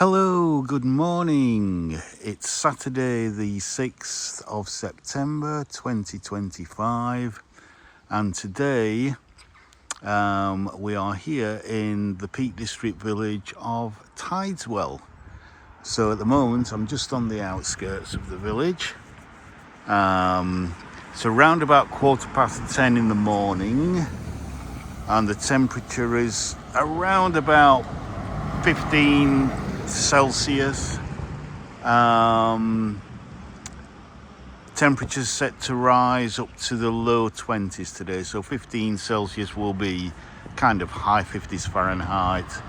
Hello, good morning. It's Saturday the 6th of September 2025 and today we are here in the Peak District village of Tideswell. So at the moment I'm just on the outskirts of the village. It's around about 10:15 in the morning and the temperature is around about 15 Celsius. Temperatures set to rise up to the low 20s today, so 15 Celsius will be kind of high 50s Fahrenheit,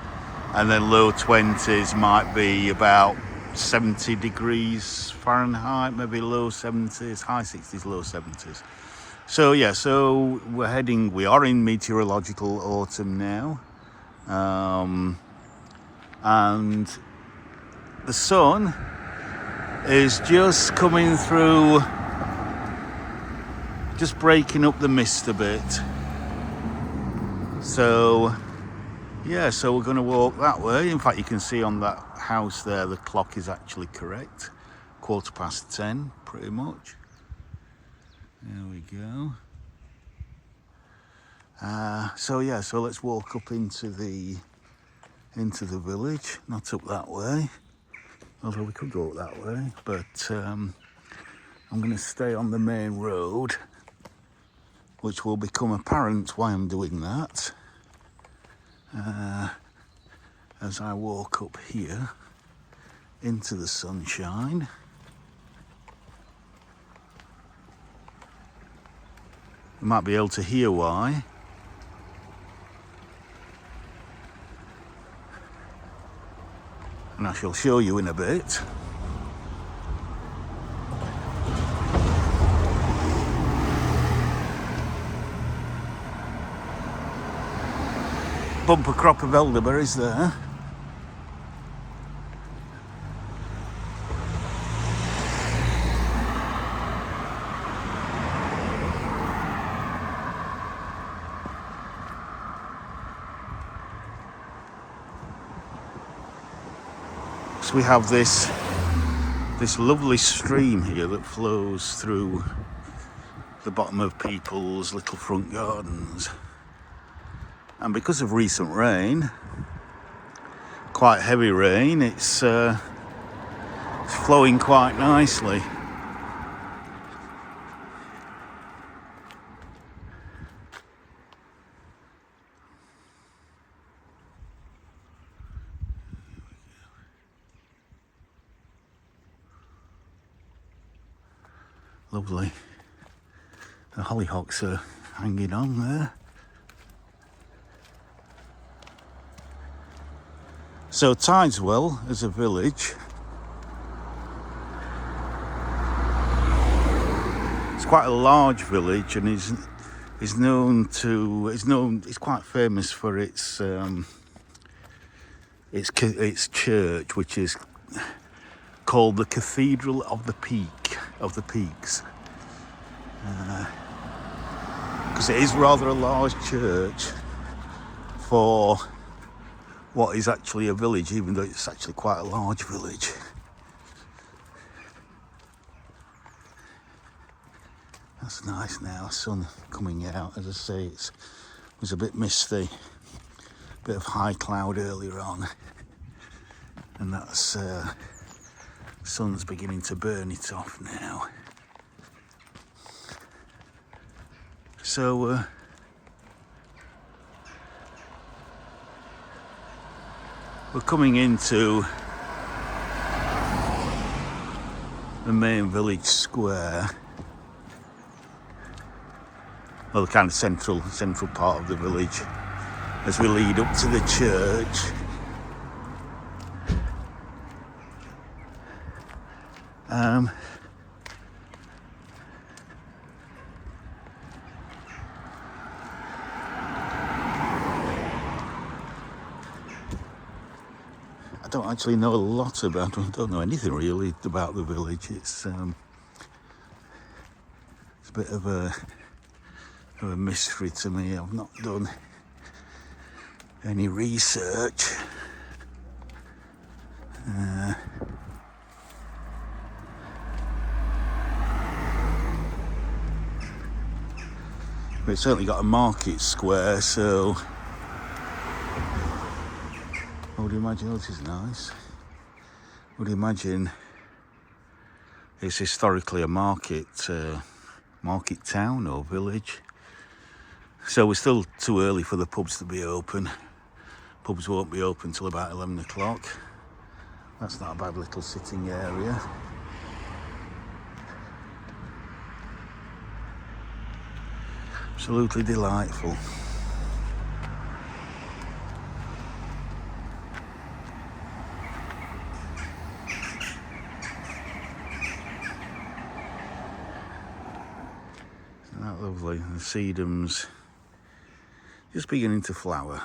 and then low 20s might be about 70 degrees Fahrenheit, maybe low 70s, high 60s, low 70s. So yeah, so we are in meteorological autumn now, and the sun is just coming through, just breaking up the mist a bit. So yeah, so we're going to walk that way. In fact, you can see on that house there the clock is actually correct, 10:15 pretty much. There we go. So yeah, so let's walk up into the village, not up that way, although we could go up that way, but I'm going to stay on the main road, which will become apparent why I'm doing that as I walk up here into the sunshine. You might be able to hear why. And I shall show you in a bit. Bumper crop of elderberries there. So we have this lovely stream here that flows through the bottom of people's little front gardens. And because of recent rain, quite heavy rain, it's flowing quite nicely. Lovely. The hollyhocks are hanging on there. So Tideswell as a village, it's quite a large village and is quite famous for its church, which is called the Cathedral of the Peaks, because it is rather a large church for what is actually a village, even though it's actually quite a large village. That's nice now, sun coming out. As I say, it was a bit misty, a bit of high cloud earlier on, and that's sun's beginning to burn it off now. So we're coming into the main village square, well, the kind of central part of the village, as we lead up to the church. I don't actually know a lot about it. I don't know anything really about the village. It's a bit of a mystery to me. I've not done any research. But it's certainly got a market square, so I would imagine, oh, this is nice. I would imagine it's historically a market town or village. So we're still too early for the pubs to be open. Pubs won't be open till about 11 o'clock. That's not a bad little sitting area. Absolutely delightful. Isn't that lovely? The sedums just beginning to flower.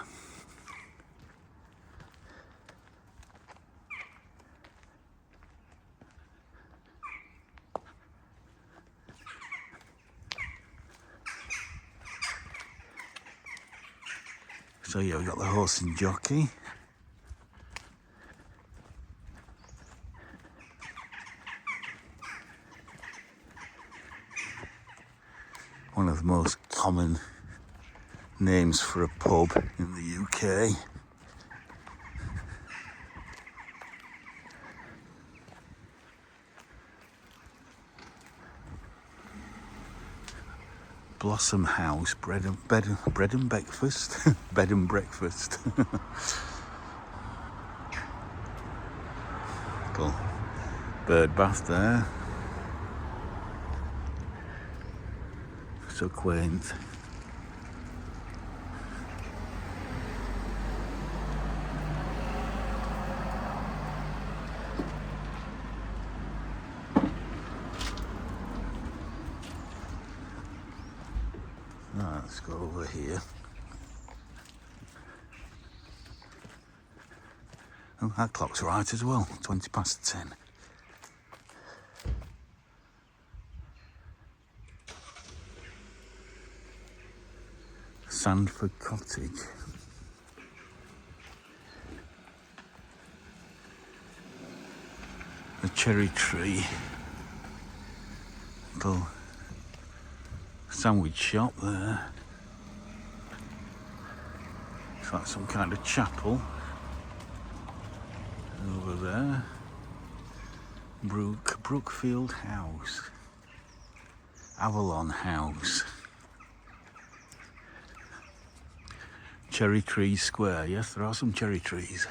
So yeah, we've got the horse and jockey. One of the most common names for a pub in the UK. Blossom House, bread and breakfast, bed and breakfast. Little bird bath there. So quaint. Right, let's go over here. Oh, that clock's right as well, 20 past 10. Sandford Cottage. A cherry tree. Little sandwich shop there. It's like some kind of chapel. Over there. Brookfield House. Avalon House. Cherry Tree Square. Yes, there are some cherry trees.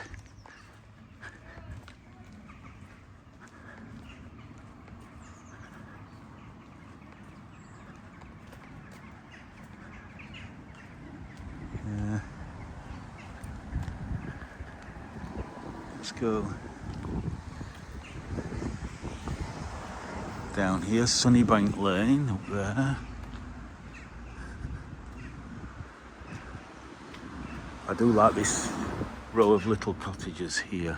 Yeah. Let's go down here, Sunnybank Lane up there. I do like this row of little cottages here.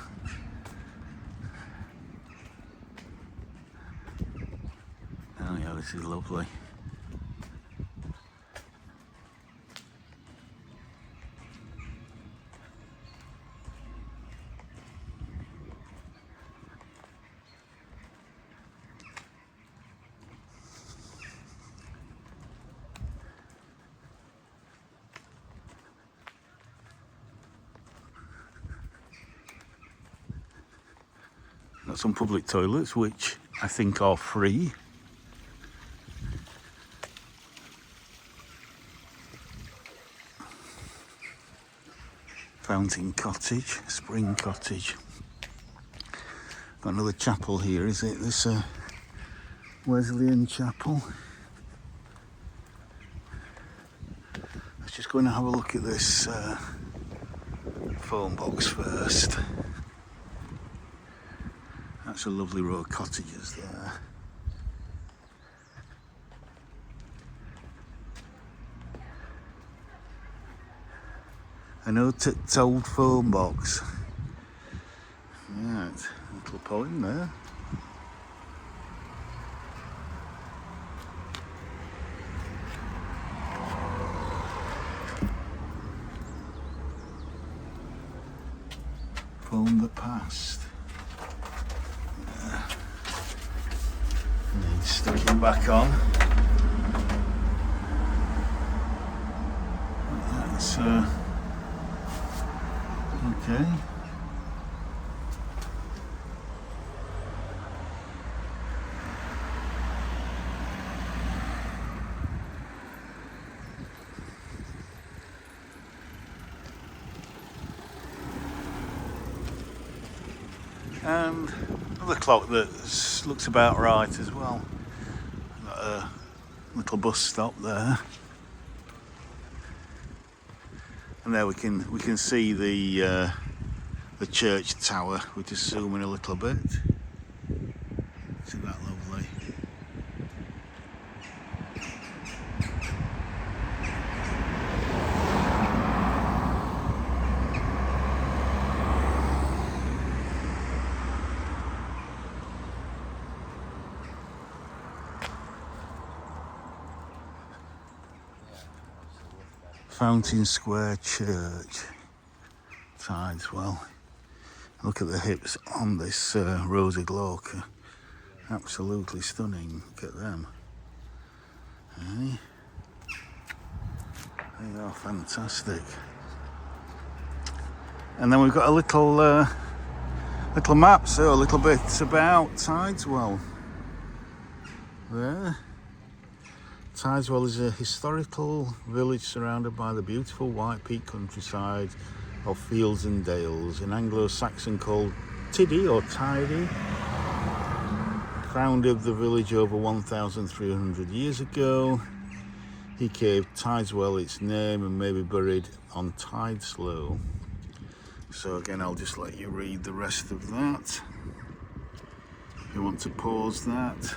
Oh yeah, this is lovely. Got some public toilets which I think are free. Fountain Cottage, Spring Cottage. Got another chapel here, is it? This Wesleyan chapel. Let's just go and have a look at this phone box first. That's a lovely row of cottages there. An old phone box. Right, little poem there. Phone the past. Needs sticking back on. It's okay. And another clock that looks about right as well. Got a little bus stop there, and there we can see the church tower. We just zoom in a little bit. Isn't that lovely? Fountain Square Church, Tideswell. Look at the hips on this Rosa Glauca. Absolutely stunning. Look at them. Hey. They are fantastic. And then we've got a little map, so a little bit about Tideswell. There. Tideswell is a historical village surrounded by the beautiful White Peak countryside of fields and dales. An Anglo-Saxon called Tiddy or Tidy founded the village over 1,300 years ago. He gave Tideswell its name and may be buried on Tideswell. So again, I'll just let you read the rest of that. If you want to pause that.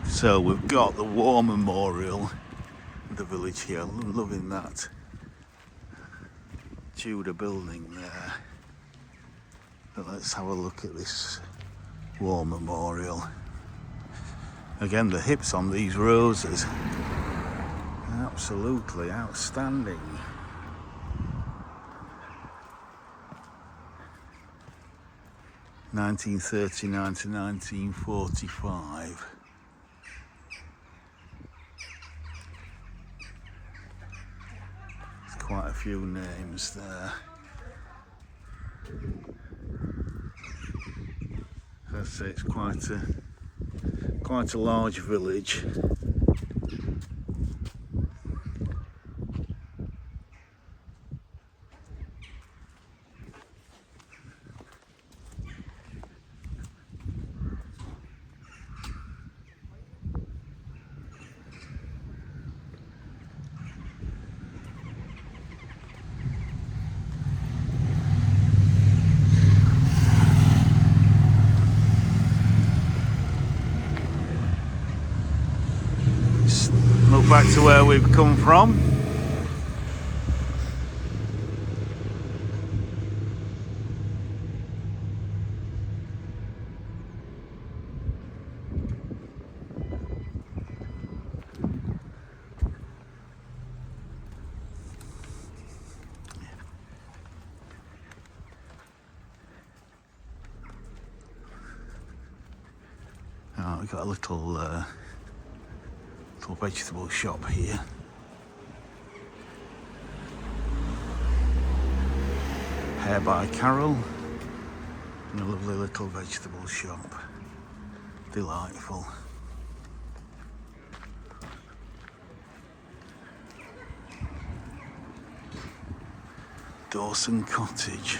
So we've got the War Memorial in the village here. I'm loving that Tudor building there. But let's have a look at this War Memorial. Again, the hips on these roses, absolutely outstanding. (1939 to 1945). There's quite a few names there. I'd say it's quite a large village. Look back to where we've come from. Oh, we've got a little vegetable shop here. Hair by Carol, and a lovely little vegetable shop. Delightful. Dawson Cottage.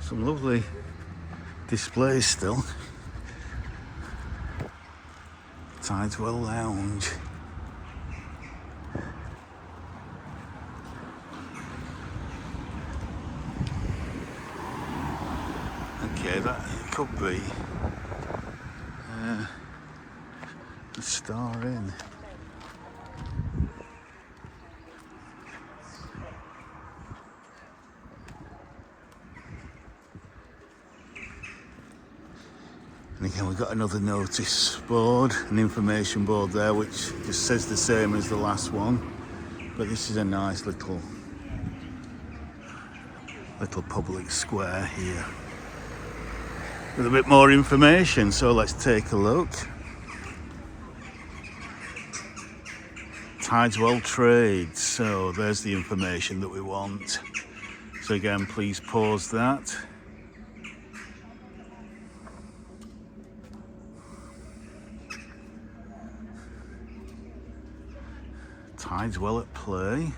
Some lovely displays still. Tideswell Lounge. Okay, that could be the Star Inn. And again, we've got another notice board, an information board there, which just says the same as the last one. But this is a nice little public square here with a bit more information. So let's take a look. Tideswell Trades. So there's the information that we want. So again, please pause that. Tideswell at play.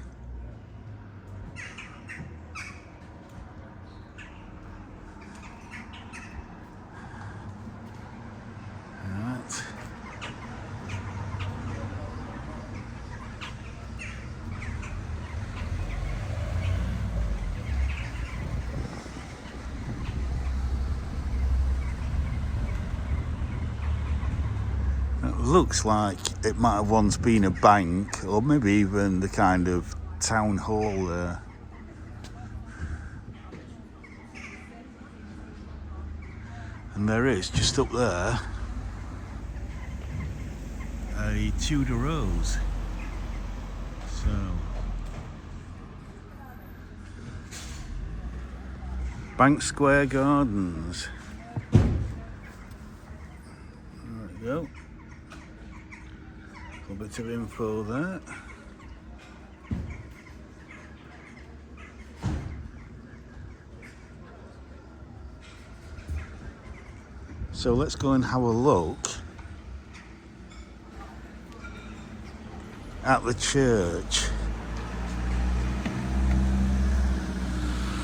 Right. It looks like it might have once been a bank, or maybe even the kind of town hall there. And there is, just up there, a Tudor Rose. So Bank Square Gardens. There we go. A little bit of info there. So let's go and have a look at the church.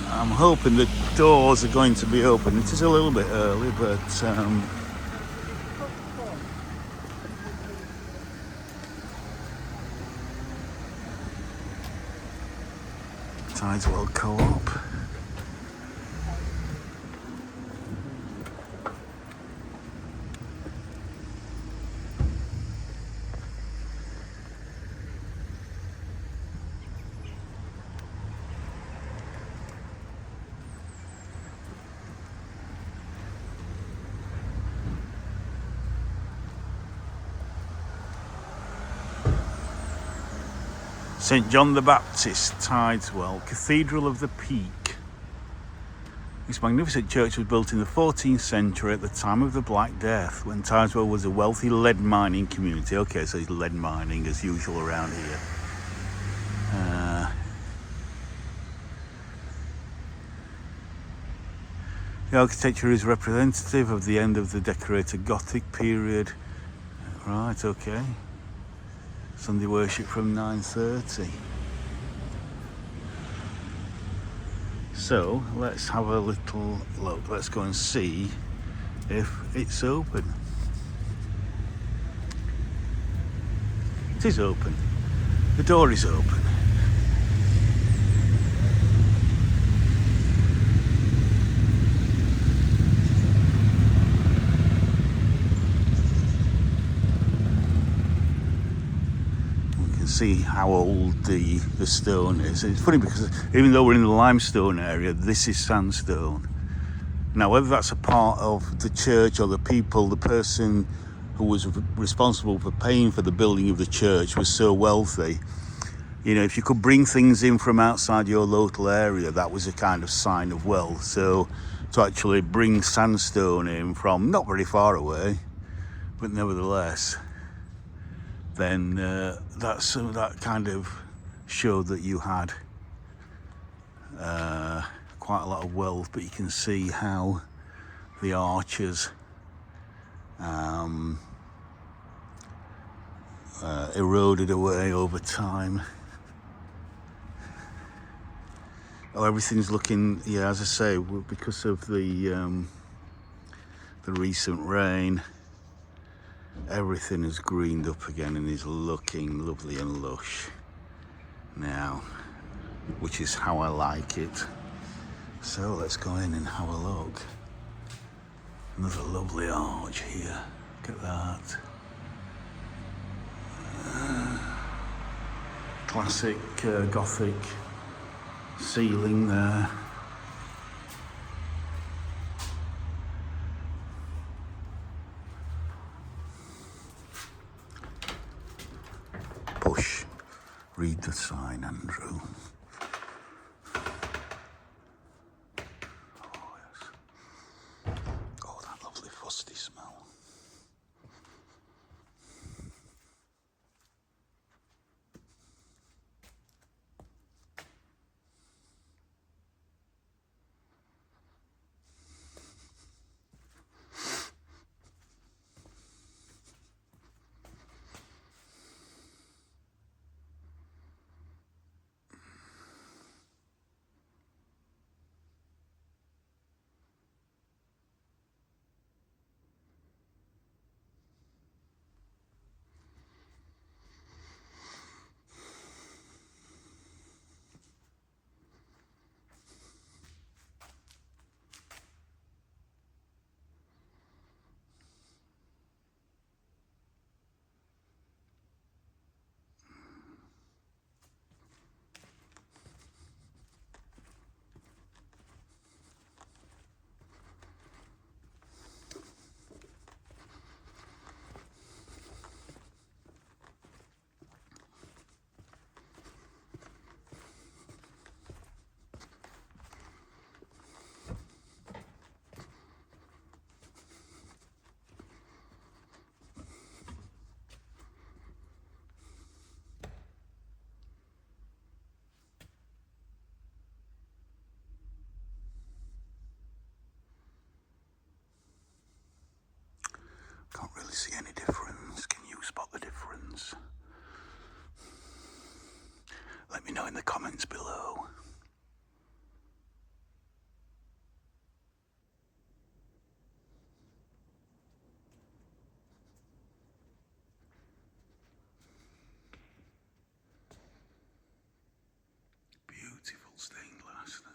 I'm hoping the doors are going to be open. It is a little bit early, but Tideswell Co-op. St John the Baptist, Tideswell, Cathedral of the Peak. This magnificent church was built in the 14th century at the time of the Black Death, when Tideswell was a wealthy lead mining community. Okay, so it's lead mining as usual around here. The architecture is representative of the end of the decorated Gothic period. Right, okay. Sunday worship from 9:30. So let's have a little look. Let's go and see if it's open. It is open. The door is open. See how old the stone is. It's funny because even though we're in the limestone area, this is sandstone. Now, whether that's a part of the church or the people, the person who was responsible for paying for the building of the church was so wealthy, you know, if you could bring things in from outside your local area, that was a kind of sign of wealth. So to actually bring sandstone in from not very far away, but nevertheless, then that kind of showed that you had quite a lot of wealth. But you can see how the arches eroded away over time. Oh, everything's looking, yeah, as I say, because of the the recent rain, everything has greened up again and is looking lovely and lush now, which is how I like it. So let's go in and have a look. Another lovely arch here, look at that. Classic Gothic ceiling there. Push. Read the sign, Andrew. Oh, yes. Oh, that lovely fusty smell. Can't really see any difference. Can you spot the difference? Let me know in the comments below. Beautiful stained glass there.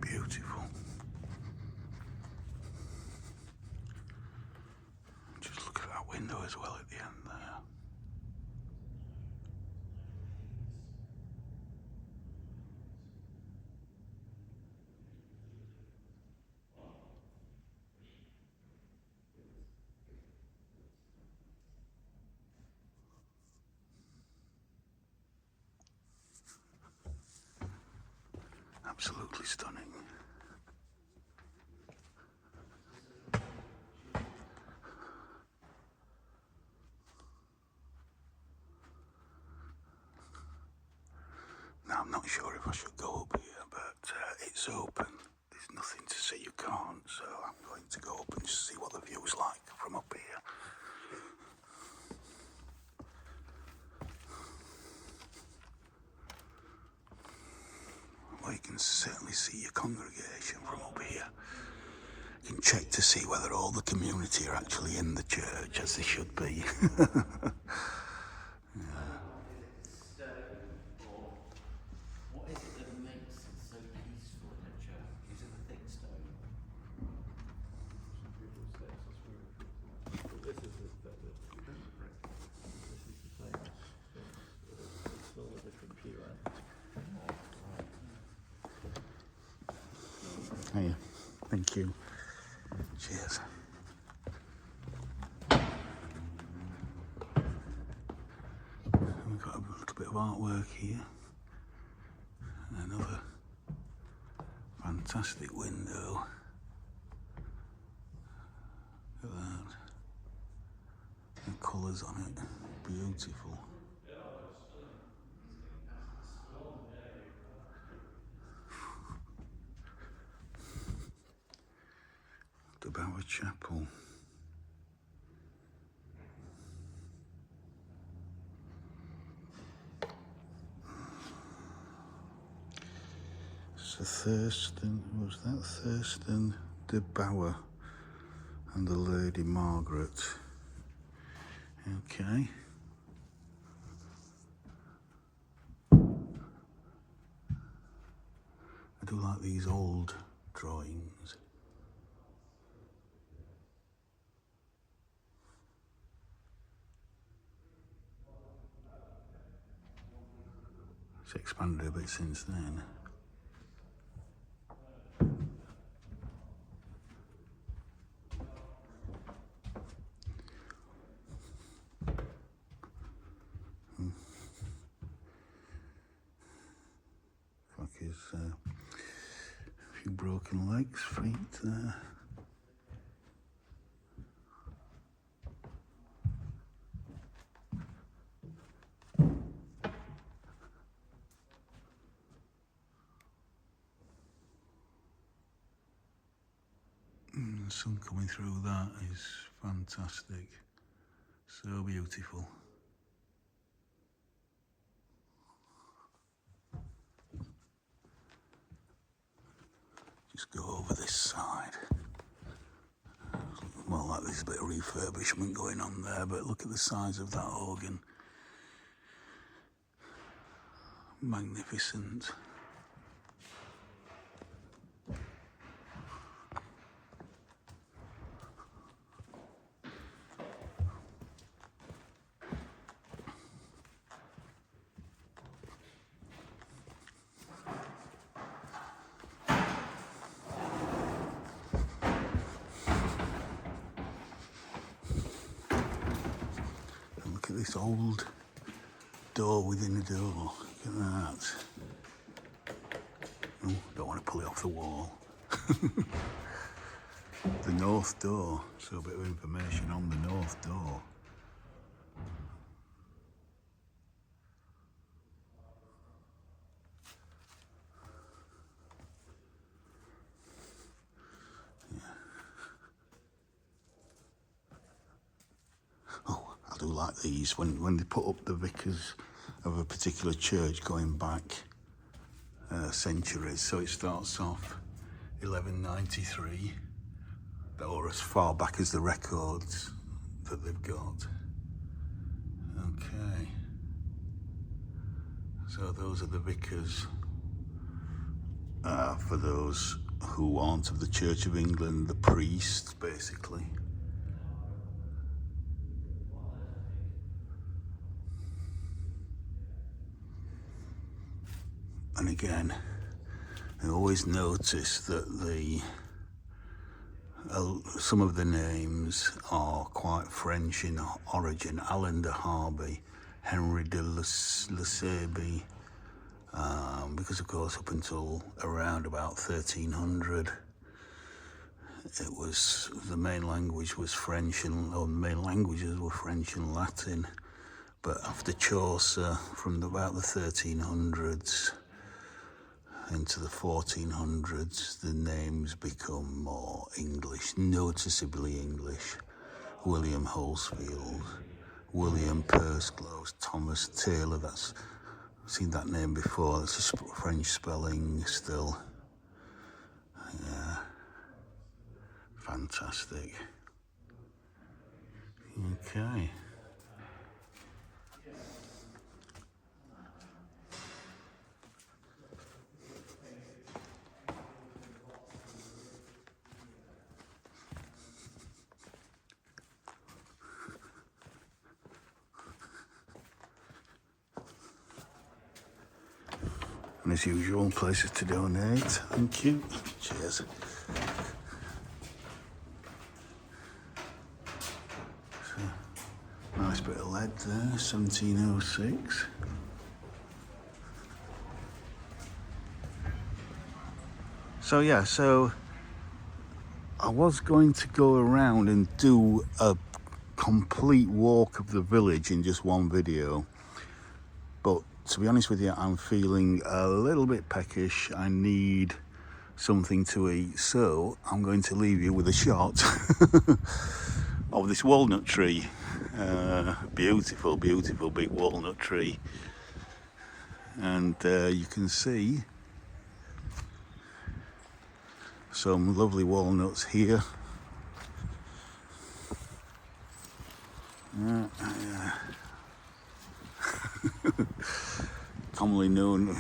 Beautiful. Just look at that window as well at the end there. Absolutely stunning. Now I'm not sure if I should go up here, but it's open. There's nothing to see you can't, so I'm going to go up and just see what the view's like from up here. Well, you can certainly see your congregation from up here. You can check to see whether all the community are actually in the church, as they should be. Yeah. Hey, thank you. Cheers. We've got a little bit of artwork here. Another fantastic window. Look at that. The colours on it, beautiful. The Bower Chapel. So Thurston, was that Thurston de Bower and the Lady Margaret? Okay. I do like these old drawings. It's expanded a bit since then. Like his a few broken legs, feet there. The sun coming through that is fantastic. So beautiful. Just go over this side. More like there's a bit of refurbishment going on there, but look at the size of that organ. Magnificent. And look at this old door within a door. Look at that. Oh, don't want to pull it off the wall. The north door. So a bit of information on the north door. Oh, I do like these when they put up the vicars of a particular church going back centuries. So it starts off 1193, or as far back as the records that they've got. Okay. So those are the vicars for those who aren't of the Church of England, the priests, basically. And again, I always notice that some of the names are quite French in origin. Alain de Harby, Henry de Lessebi, because of course up until around about 1300, it was the main language was French, or the main languages were French and Latin. But after Chaucer, from about the 1300s into the 1400s, the names become more English, noticeably English. William Holsfield, William Pursclose, Thomas Taylor, I've seen that name before, that's a French spelling still. Yeah, fantastic. Okay. And as usual, places to donate. Thank you. Cheers. So, nice bit of lead there, 1706. So yeah, so I was going to go around and do a complete walk of the village in just one video, but to be honest with you, I'm feeling a little bit peckish. I need something to eat, so I'm going to leave you with a shot of this walnut tree. Beautiful, beautiful big walnut tree, and you can see some lovely walnuts here. Commonly known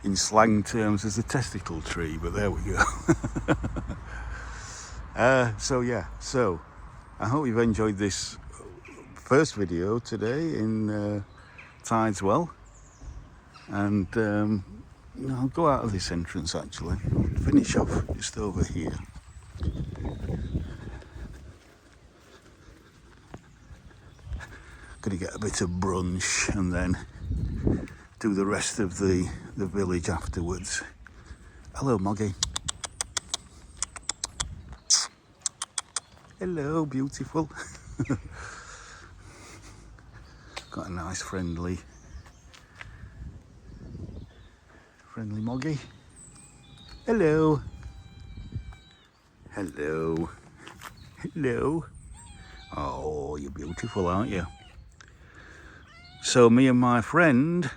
in slang terms as the testicle tree, but there we go. So yeah, so I hope you've enjoyed this first video today in Tideswell, and I'll go out of this entrance actually, finish off just over here. Gonna get a bit of brunch and then do the rest of the village afterwards. Hello, Moggy. Hello, beautiful. Got a nice friendly Moggy. Hello. Hello. Hello. Oh, you're beautiful, aren't you? So me and my friend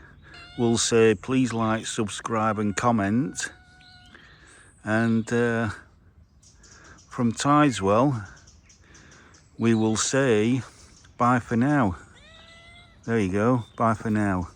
will say please like, subscribe and comment. And from Tideswell, we will say bye for now. There you go, bye for now.